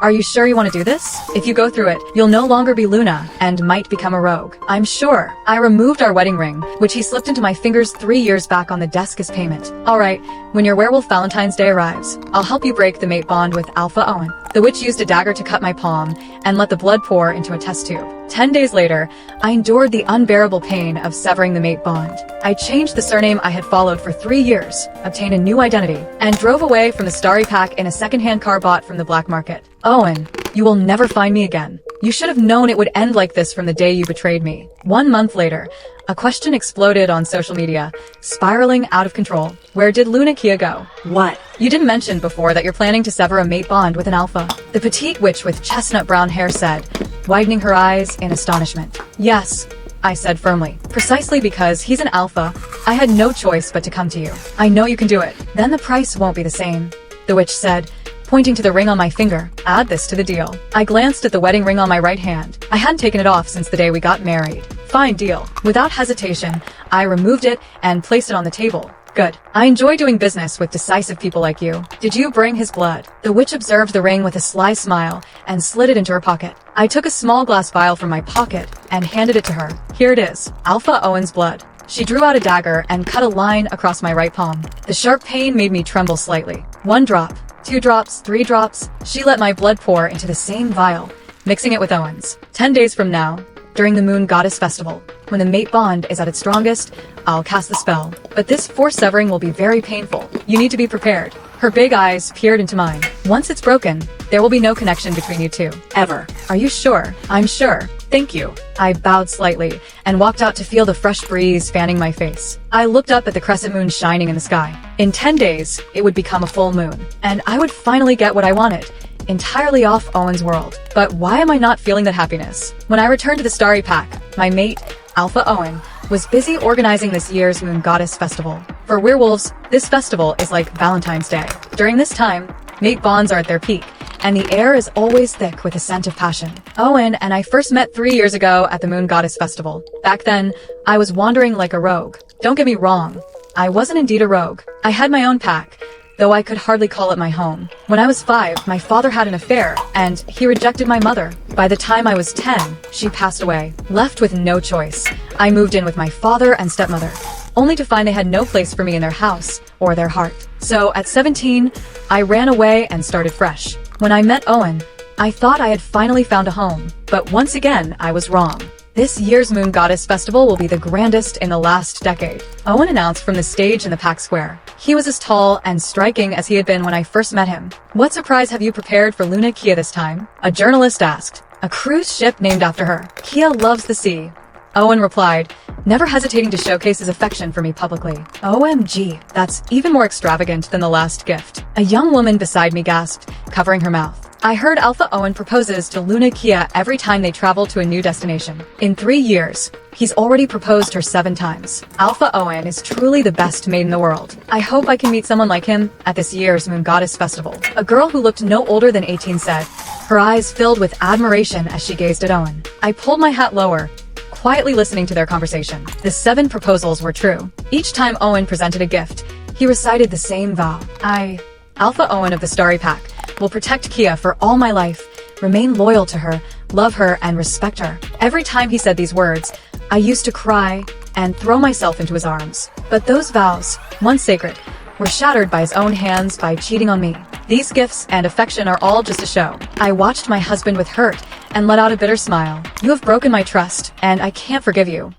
Are you sure you want to do this? If you go through it, you'll no longer be Luna, and might become a rogue. I'm sure. I removed our wedding ring, which he slipped into my fingers 3 years back on the desk as payment. Alright, when your werewolf Valentine's Day arrives, I'll help you break the mate bond with Alpha Owen. The witch used a dagger to cut my palm, and let the blood pour into a test tube. 10 days later, I endured the unbearable pain of severing the mate bond. I changed the surname I had followed for 3 years, obtained a new identity, and drove away from the Starry Pack in a second-hand car bought from the black market. Owen, you will never find me again. You should have known it would end like this from the day you betrayed me. 1 month later, a question exploded on social media, spiraling out of control. Where did Luna Kia go? What? You didn't mention before that you're planning to sever a mate bond with an alpha. The petite witch with chestnut brown hair said, widening her eyes in astonishment. Yes, I said firmly. Precisely because he's an alpha, I had no choice but to come to you. I know you can do it. Then the price won't be the same, the witch said, pointing to the ring on my finger. Add this to the deal. I glanced at the wedding ring on my right hand. I hadn't taken it off since the day we got married. Fine deal. Without hesitation, I removed it and placed it on the table. Good. I enjoy doing business with decisive people like you. Did you bring his blood? The witch observed the ring with a sly smile and slid it into her pocket. I took a small glass vial from my pocket and handed it to her. Here it is. Alpha Owen's blood. She drew out a dagger and cut a line across my right palm. The sharp pain made me tremble slightly. 1 drop. 2 drops, 3 drops. She let my blood pour into the same vial, mixing it with Owen's. 10 days from now, during the Moon Goddess Festival, when the mate bond is at its strongest, I'll cast the spell. But this forced severing will be very painful. You need to be prepared. Her big eyes peered into mine. Once it's broken, there will be no connection between you two. Ever. Are you sure? I'm sure. Thank you. I bowed slightly and walked out to feel the fresh breeze fanning my face. I looked up at the crescent moon shining in the sky. In 10 days, it would become a full moon, and I would finally get what I wanted. Entirely off Owen's world. But why am I not feeling that happiness? When I returned to the Starry Pack, my mate, Alpha Owen, was busy organizing this year's Moon Goddess Festival. For werewolves, this festival is like Valentine's Day. During this time, mate bonds are at their peak, and the air is always thick with a scent of passion. Owen and I first met 3 years ago at the Moon Goddess Festival. Back then, I was wandering like a rogue. Don't get me wrong, I wasn't indeed a rogue. I had my own pack, though I could hardly call it my home. When I was 5, my father had an affair, and he rejected my mother. By the time I was 10, she passed away. Left with no choice, I moved in with my father and stepmother, only to find they had no place for me in their house or their heart. So at 17, I ran away and started fresh. When I met Owen, I thought I had finally found a home, but once again, I was wrong. This year's Moon Goddess Festival will be the grandest in the last decade, Owen announced from the stage in the Pack Square. He was as tall and striking as he had been when I first met him. What surprise have you prepared for Luna Kia this time? A journalist asked. A cruise ship named after her. Kia loves the sea, Owen replied, never hesitating to showcase his affection for me publicly. OMG, that's even more extravagant than the last gift. A young woman beside me gasped, covering her mouth. I heard Alpha Owen proposes to Luna Kia every time they travel to a new destination. In 3 years, he's already proposed her 7 times. Alpha Owen is truly the best mate in the world. I hope I can meet someone like him at this year's Moon Goddess Festival. A girl who looked no older than 18 said, her eyes filled with admiration as she gazed at Owen. I pulled my hat lower, quietly listening to their conversation. The 7 proposals were true. Each time Owen presented a gift, he recited the same vow. Alpha Owen of the Starry Pack, will protect Kia for all my life, remain loyal to her, love her, and respect her. Every time he said these words, I used to cry and throw myself into his arms. But those vows, once sacred, were shattered by his own hands by cheating on me. These gifts and affection are all just a show. I watched my husband with hurt and let out a bitter smile. You have broken my trust, and I can't forgive you.